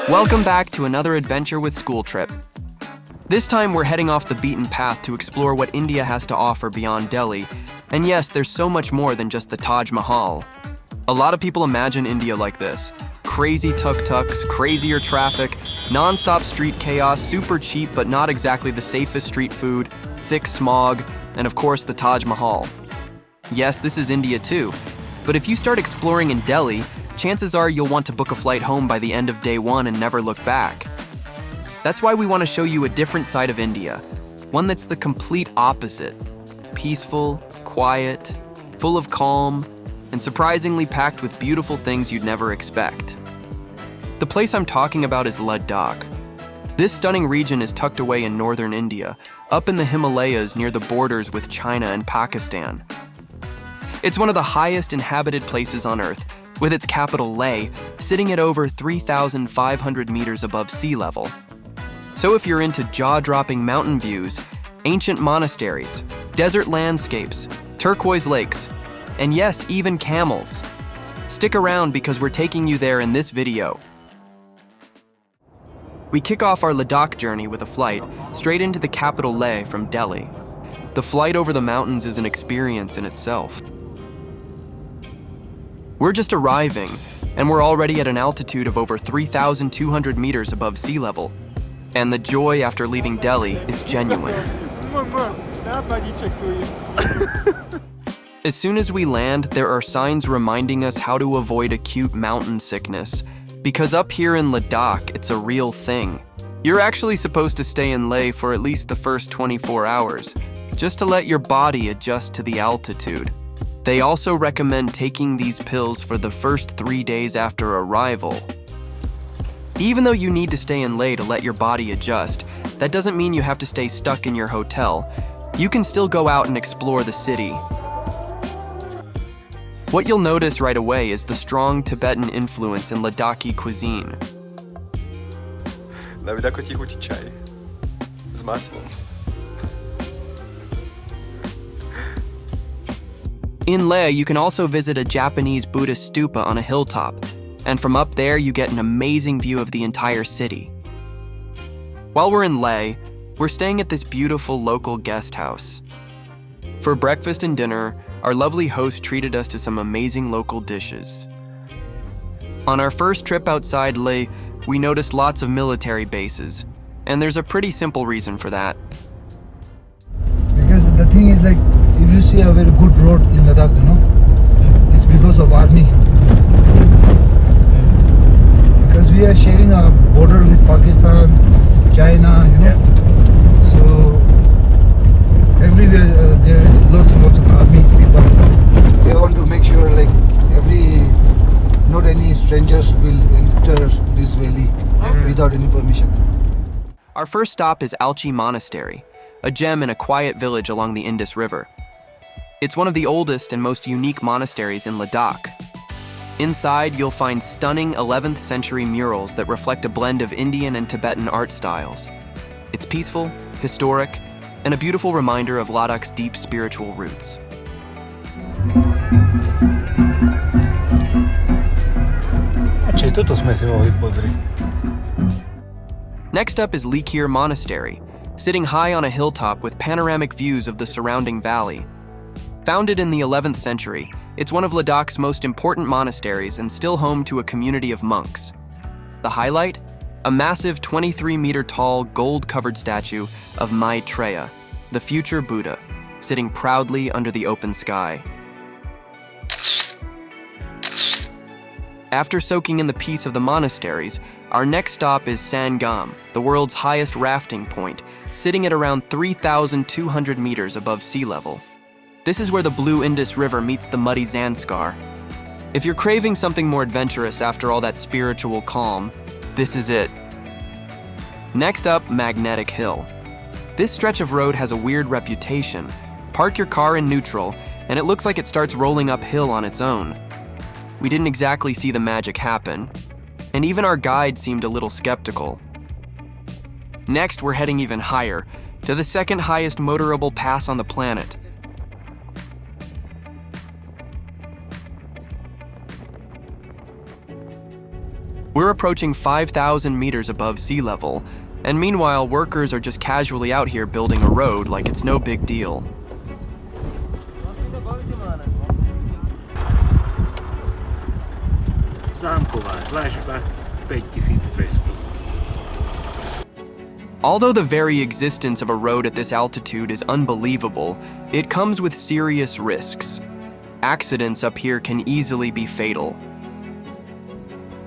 Welcome back to another adventure with School Trip. This time we're heading off the beaten path to explore what India has to offer beyond Delhi. And yes, there's so much more than just the Taj Mahal. A lot of people imagine India like this. Crazy tuk-tuks, crazier traffic, non-stop street chaos, super cheap but not exactly the safest street food, thick smog, and of course the Taj Mahal. Yes, this is India too, but if you start exploring in Delhi, chances are you'll want to book a flight home by the end of day one and never look back. That's why we want to show you a different side of India, one that's the complete opposite. Peaceful, quiet, full of calm, and surprisingly packed with beautiful things you'd never expect. The place I'm talking about is Ladakh. This stunning region is tucked away in northern India, up in the Himalayas near the borders with China and Pakistan. It's one of the highest inhabited places on Earth, with its capital Leh sitting at over 3,500 meters above sea level. So if you're into jaw-dropping mountain views, ancient monasteries, desert landscapes, turquoise lakes, and yes, even camels, stick around because we're taking you there in this video. We kick off our Ladakh journey with a flight straight into the capital Leh from Delhi. The flight over the mountains is an experience in itself. We're just arriving, and we're already at an altitude of over 3,200 meters above sea level. And the joy after leaving Delhi is genuine. As soon as we land, there are signs reminding us how to avoid acute mountain sickness. Because up here in Ladakh, it's a real thing. You're actually supposed to stay in Leh for at least the first 24 hours, just to let your body adjust to the altitude. They also recommend taking these pills for the first 3 days after arrival. Even though you need to stay in Leh to let your body adjust, that doesn't mean you have to stay stuck in your hotel. You can still go out and explore the city. What you'll notice right away is the strong Tibetan influence in Ladakhi cuisine. Na Ladakhu ti chutí čaj s maslom. In Leh, you can also visit a Japanese Buddhist stupa on a hilltop, and from up there you get an amazing view of the entire city. While we're in Leh, we're staying at this beautiful local guest house. For breakfast and dinner, our lovely host treated us to some amazing local dishes. On our first trip outside Leh, we noticed lots of military bases, and there's a pretty simple reason for that. Because the thing is like, if you see a very good road in Ladakh, it's because of army. Because we are sharing a border with Pakistan, China, So everywhere there is lots and lots of army people. They want to make sure like not any strangers will enter this valley without any permission. Our first stop is Alchi Monastery, a gem in a quiet village along the Indus River. It's one of the oldest and most unique monasteries in Ladakh. Inside, you'll find stunning 11th century murals that reflect a blend of Indian and Tibetan art styles. It's peaceful, historic, and a beautiful reminder of Ladakh's deep spiritual roots. Toto sme si mohli pozrieť. Next up is Likir Monastery, sitting high on a hilltop with panoramic views of the surrounding valley. Founded in the 11th century, it's one of Ladakh's most important monasteries and still home to a community of monks. The highlight? A massive 23-meter-tall, gold-covered statue of Maitreya, the future Buddha, sitting proudly under the open sky. After soaking in the peace of the monasteries, our next stop is Sangam, the world's highest rafting point, sitting at around 3,200 meters above sea level. This is where the blue Indus River meets the muddy Zanskar. If you're craving something more adventurous after all that spiritual calm, this is it. Next up, Magnetic Hill. This stretch of road has a weird reputation. Park your car in neutral, and it looks like it starts rolling uphill on its own. We didn't exactly see the magic happen, and even our guide seemed a little skeptical. Next, we're heading even higher, to the second highest motorable pass on the planet. We're approaching 5,000 meters above sea level, and meanwhile, workers are just casually out here building a road like it's no big deal. Známková dlažba 5200. Although the very existence of a road at this altitude is unbelievable, it comes with serious risks. Accidents up here can easily be fatal.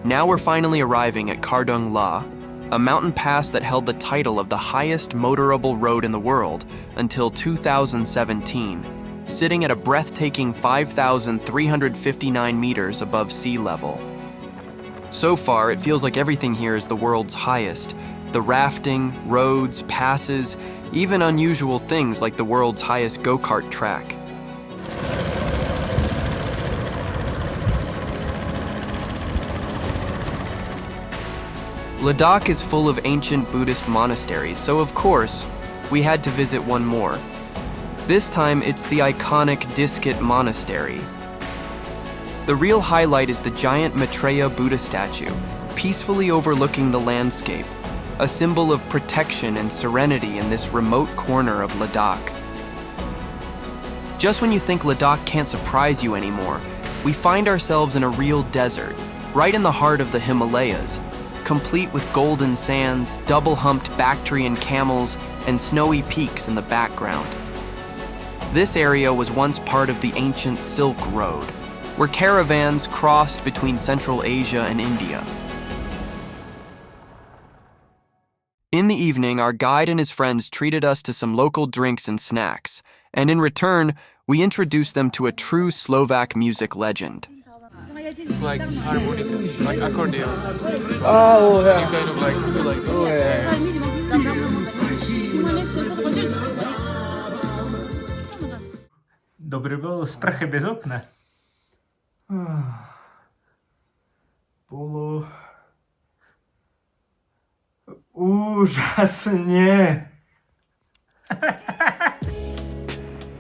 Now we're finally arriving at Khardung La, a mountain pass that held the title of the highest motorable road in the world until 2017, sitting at a breathtaking 5,359 meters above sea level. So far, it feels like everything here is the world's highest. The rafting, roads, passes, even unusual things like the world's highest go-kart track. Ladakh is full of ancient Buddhist monasteries, so of course, we had to visit one more. This time, it's the iconic Diskit Monastery. The real highlight is the giant Maitreya Buddha statue, peacefully overlooking the landscape, a symbol of protection and serenity in this remote corner of Ladakh. Just when you think Ladakh can't surprise you anymore, we find ourselves in a real desert, right in the heart of the Himalayas, complete with golden sands, double-humped Bactrian camels, and snowy peaks in the background. This area was once part of the ancient Silk Road, where caravans crossed between Central Asia and India. In the evening, our guide and his friends treated us to some local drinks and snacks, and in return, we introduced them to a true Slovak music legend. It's like harmonica, like accordion. Oh, yeah. You kind of like do like this. Oh, yeah. Dobre bolo sprche bez okna. Bolo úžasne.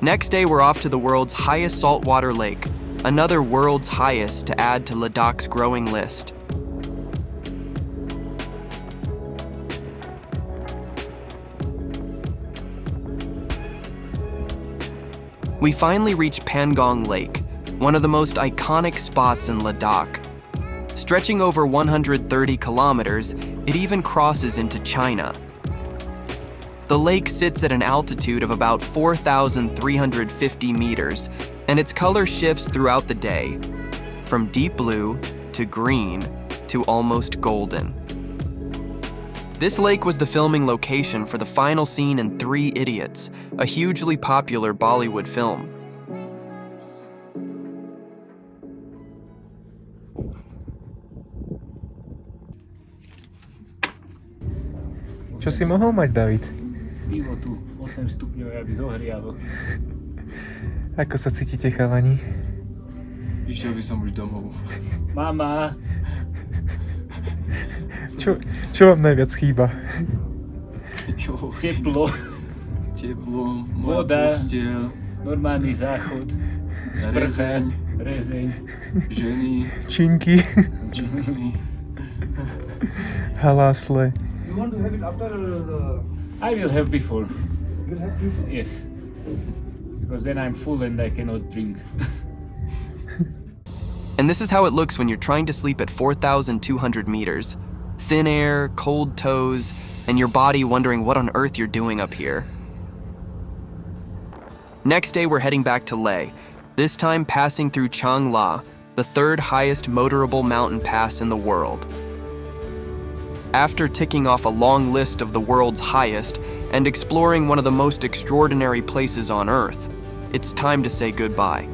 Next day, we're off to the world's highest saltwater lake, another world's highest to add to Ladakh's growing list. We finally reached Pangong Lake, one of the most iconic spots in Ladakh. Stretching over 130 kilometers, it even crosses into China. The lake sits at an altitude of about 4,350 meters, and its color shifts throughout the day, from deep blue to green to almost golden. This lake was the filming location for the final scene in 3 Idiots, a hugely popular Bollywood film. Čo si mohol mať, David? Pivo tu 8 stupňov, aby zohrialo. Ako sa cítite, chalani? Išiel by som už domov. Mama! Čo vám najviac chýba? Čo? Teplo, Teplo, moja voda, posteľ, normálny záchod, rezeň, rezeň, ženy, Činky, džiny. halásle. You want to have it after the... I will have before. You will have before? Yes. Because then I'm full and I cannot drink. And this is how it looks when you're trying to sleep at 4,200 meters. Thin air, cold toes, and your body wondering what on earth you're doing up here. Next day, we're heading back to Leh, this time passing through Chang La, the 3rd highest motorable mountain pass in the world. After ticking off a long list of the world's highest and exploring one of the most extraordinary places on Earth, it's time to say goodbye.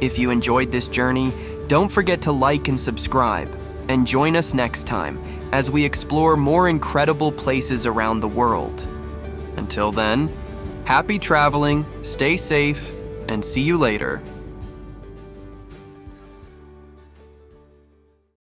If you enjoyed this journey, don't forget to like and subscribe, and join us next time as we explore more incredible places around the world. Until then, happy traveling, stay safe, and see you later.